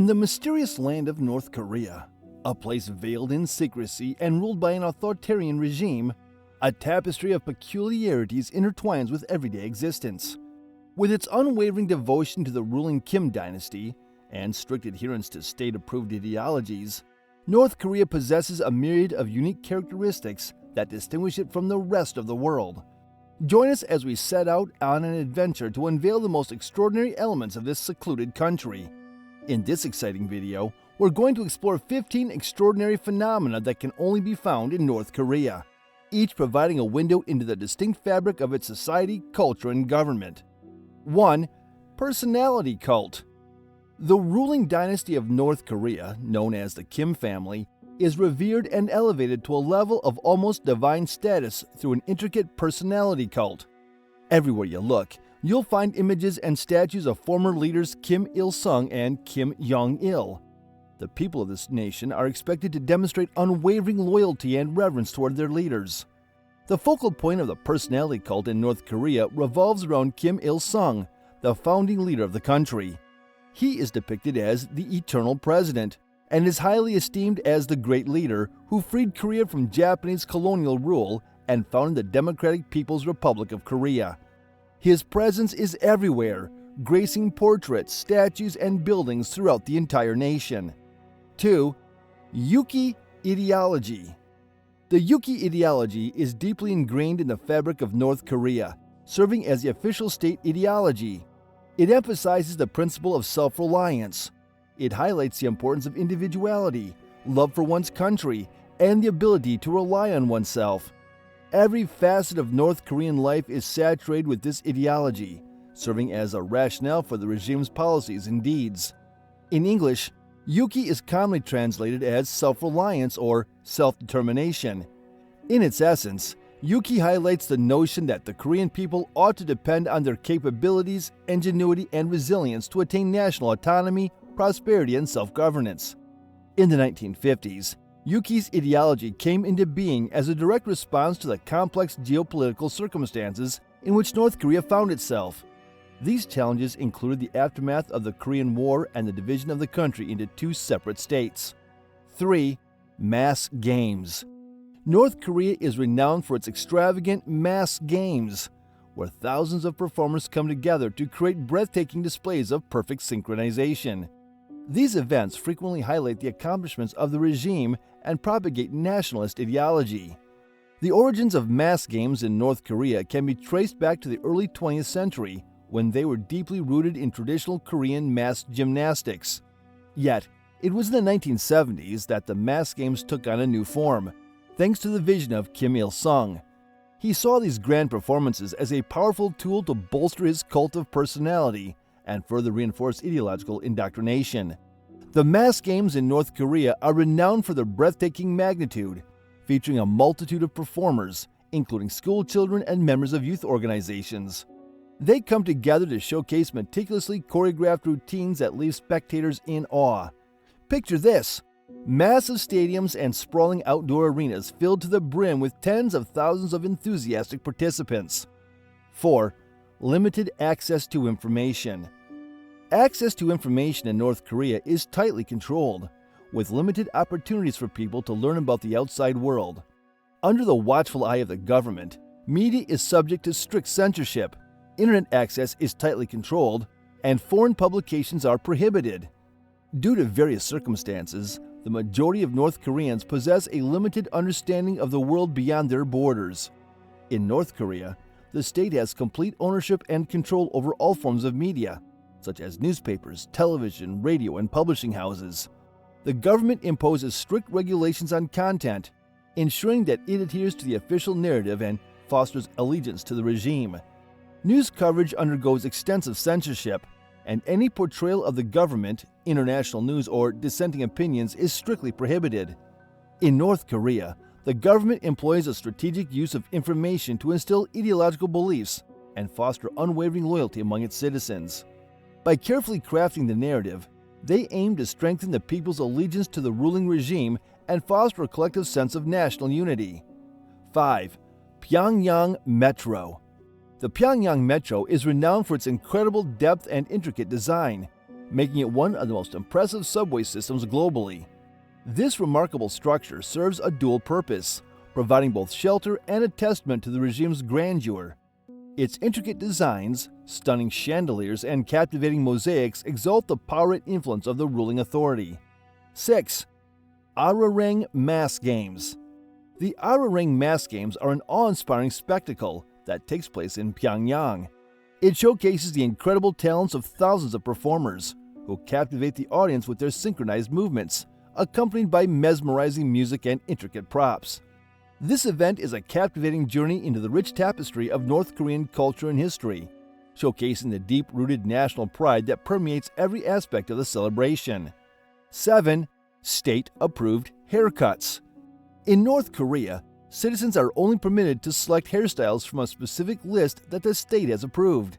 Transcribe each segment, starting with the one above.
In the mysterious land of North Korea, a place veiled in secrecy and ruled by an authoritarian regime, a tapestry of peculiarities intertwines with everyday existence. With its unwavering devotion to the ruling Kim dynasty and strict adherence to state-approved ideologies, North Korea possesses a myriad of unique characteristics that distinguish it from the rest of the world. Join us as we set out on an adventure to unveil the most extraordinary elements of this secluded country. In this exciting video, we're going to explore 15 extraordinary phenomena that can only be found in North Korea, each providing a window into the distinct fabric of its society, culture, and government. 1. Personality cult. The ruling dynasty of North Korea, known as the Kim family, is revered and elevated to a level of almost divine status through an intricate personality cult. Everywhere you look, you'll find images and statues of former leaders Kim Il-sung and Kim Jong-il. The people of this nation are expected to demonstrate unwavering loyalty and reverence toward their leaders. The focal point of the personality cult in North Korea revolves around Kim Il-sung, the founding leader of the country. He is depicted as the eternal president and is highly esteemed as the great leader who freed Korea from Japanese colonial rule and founded the Democratic People's Republic of Korea. His presence is everywhere, gracing portraits, statues, and buildings throughout the entire nation. 2. Yuki ideology. The Yuki ideology is deeply ingrained in the fabric of North Korea, serving as the official state ideology. It emphasizes the principle of self-reliance. It highlights the importance of individuality, love for one's country, and the ability to rely on oneself. Every facet of North Korean life is saturated with this ideology, serving as a rationale for the regime's policies and deeds. In English, Yuki is commonly translated as self-reliance or self-determination. In its essence, Yuki highlights the notion that the Korean people ought to depend on their capabilities, ingenuity, and resilience to attain national autonomy, prosperity, and self-governance. In the 1950s, Yuki's ideology came into being as a direct response to the complex geopolitical circumstances in which North Korea found itself. These challenges included the aftermath of the Korean War and the division of the country into two separate states. 3. Mass Games. North Korea is renowned for its extravagant mass games, where thousands of performers come together to create breathtaking displays of perfect synchronization. These events frequently highlight the accomplishments of the regime and propagate nationalist ideology. The origins of mass games in North Korea can be traced back to the early 20th century, when they were deeply rooted in traditional Korean mass gymnastics. Yet, it was in the 1970s that the mass games took on a new form, thanks to the vision of Kim Il-sung. He saw these grand performances as a powerful tool to bolster his cult of personality and further reinforce ideological indoctrination. The mass games in North Korea are renowned for their breathtaking magnitude, featuring a multitude of performers, including school children and members of youth organizations. They come together to showcase meticulously choreographed routines that leave spectators in awe. Picture this: massive stadiums and sprawling outdoor arenas filled to the brim with tens of thousands of enthusiastic participants. 4. Limited access to information. Access to information in North Korea is tightly controlled, with limited opportunities for people to learn about the outside world. Under the watchful eye of the government, media is subject to strict censorship, internet access is tightly controlled, and foreign publications are prohibited. Due to various circumstances, the majority of North Koreans possess a limited understanding of the world beyond their borders. In North Korea, the state has complete ownership and control over all forms of media, such as newspapers, television, radio, and publishing houses. The government imposes strict regulations on content, ensuring that it adheres to the official narrative and fosters allegiance to the regime. News coverage undergoes extensive censorship, and any portrayal of the government, international news, or dissenting opinions is strictly prohibited. In North Korea, the government employs a strategic use of information to instill ideological beliefs and foster unwavering loyalty among its citizens. By carefully crafting the narrative, they aim to strengthen the people's allegiance to the ruling regime and foster a collective sense of national unity. 5. Pyongyang Metro. The Pyongyang Metro is renowned for its incredible depth and intricate design. making it one of the most impressive subway systems globally. This remarkable structure serves a dual purpose, providing both shelter and a testament to the regime's grandeur. Its intricate designs, stunning chandeliers, and captivating mosaics exalt the power and influence of the ruling authority. 6. Arirang Mass Games. The Arirang Mass Games are an awe-inspiring spectacle that takes place in Pyongyang. It showcases the incredible talents of thousands of performers who captivate the audience with their synchronized movements, accompanied by mesmerizing music and intricate props. This event is a captivating journey into the rich tapestry of North Korean culture and history, showcasing the deep-rooted national pride that permeates every aspect of the celebration. 7. State-approved haircuts. In North Korea, citizens are only permitted to select hairstyles from a specific list that the state has approved.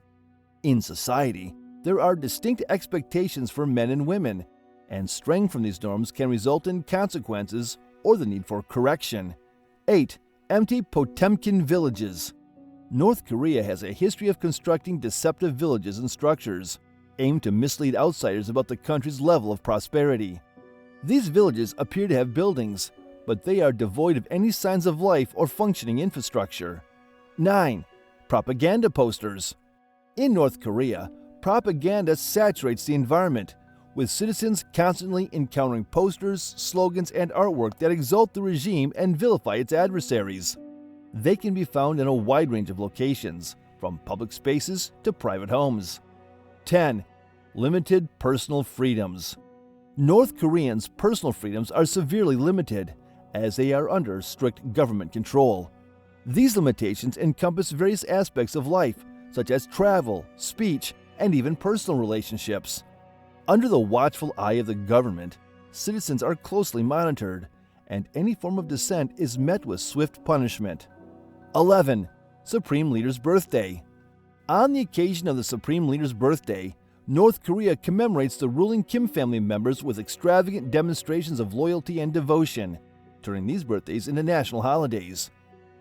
In society, there are distinct expectations for men and women, and straying from these norms can result in consequences or the need for correction. 8. Empty Potemkin villages. North Korea has a history of constructing deceptive villages and structures, aimed to mislead outsiders about the country's level of prosperity. These villages appear to have buildings, but they are devoid of any signs of life or functioning infrastructure. 9. Propaganda posters. In North Korea, propaganda saturates the environment, with citizens constantly encountering posters, slogans, and artwork that exalt the regime and vilify its adversaries. They can be found in a wide range of locations, from public spaces to private homes. 10. Limited personal freedoms. North Koreans' personal freedoms are severely limited, as they are under strict government control. These limitations encompass various aspects of life, such as travel, speech, and even personal relationships. Under the watchful eye of the government, citizens are closely monitored, and any form of dissent is met with swift punishment. 11. Supreme Leader's Birthday. On the occasion of the Supreme Leader's birthday, North Korea commemorates the ruling Kim family members with extravagant demonstrations of loyalty and devotion, turning these birthdays into national holidays.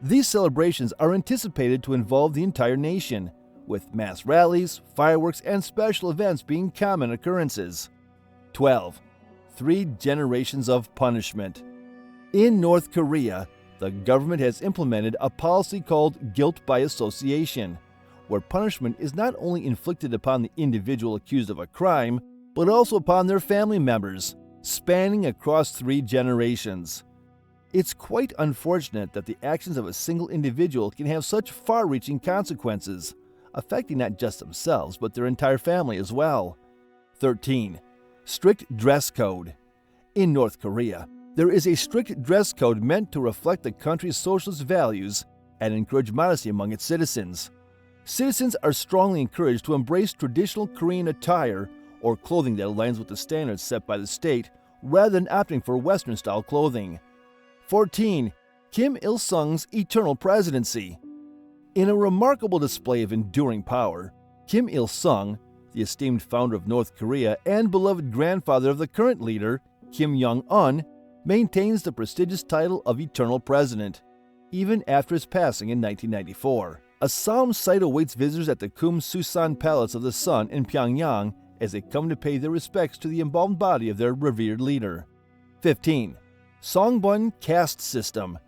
These celebrations are anticipated to involve the entire nation, with mass rallies, fireworks, and special events being common occurrences. 12. 3 generations of punishment. In North Korea, the government has implemented a policy called guilt by association, where punishment is not only inflicted upon the individual accused of a crime, but also upon their family members, spanning across 3 generations. It's quite unfortunate that the actions of a single individual can have such far-reaching consequences, affecting not just themselves, but their entire family as well. 13. Strict dress code. In North Korea, there is a strict dress code meant to reflect the country's socialist values and encourage modesty among its citizens. Citizens are strongly encouraged to embrace traditional Korean attire or clothing that aligns with the standards set by the state, rather than opting for Western-style clothing. 14. Kim Il-sung's eternal presidency. In a remarkable display of enduring power, Kim Il-sung, the esteemed founder of North Korea and beloved grandfather of the current leader, Kim Jong-un, maintains the prestigious title of Eternal President, even after his passing in 1994. A solemn sight awaits visitors at the Kumsusan Palace of the Sun in Pyongyang as they come to pay their respects to the embalmed body of their revered leader. 15. Songbun Caste System.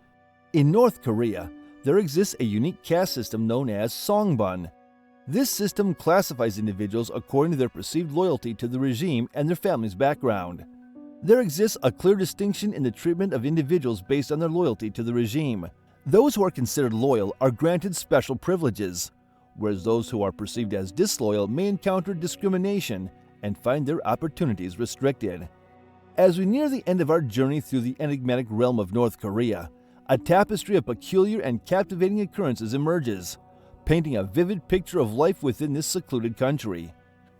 In North Korea, there exists a unique caste system known as Songbun. This system classifies individuals according to their perceived loyalty to the regime and their family's background. There exists a clear distinction in the treatment of individuals based on their loyalty to the regime. Those who are considered loyal are granted special privileges, whereas those who are perceived as disloyal may encounter discrimination and find their opportunities restricted. As we near the end of our journey through the enigmatic realm of North Korea, a tapestry of peculiar and captivating occurrences emerges, painting a vivid picture of life within this secluded country.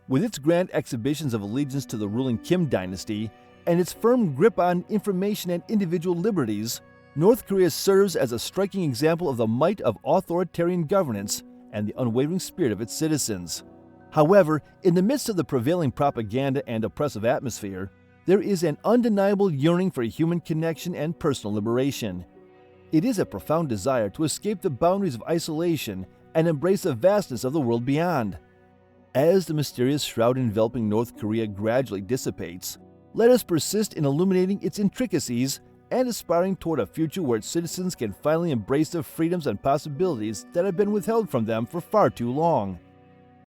With its grand exhibitions of allegiance to the ruling Kim dynasty and its firm grip on information and individual liberties, North Korea serves as a striking example of the might of authoritarian governance and the unwavering spirit of its citizens. However, in the midst of the prevailing propaganda and oppressive atmosphere, there is an undeniable yearning for human connection and personal liberation. It is a profound desire to escape the boundaries of isolation and embrace the vastness of the world beyond. As the mysterious shroud enveloping North Korea gradually dissipates, let us persist in illuminating its intricacies and aspiring toward a future where its citizens can finally embrace the freedoms and possibilities that have been withheld from them for far too long.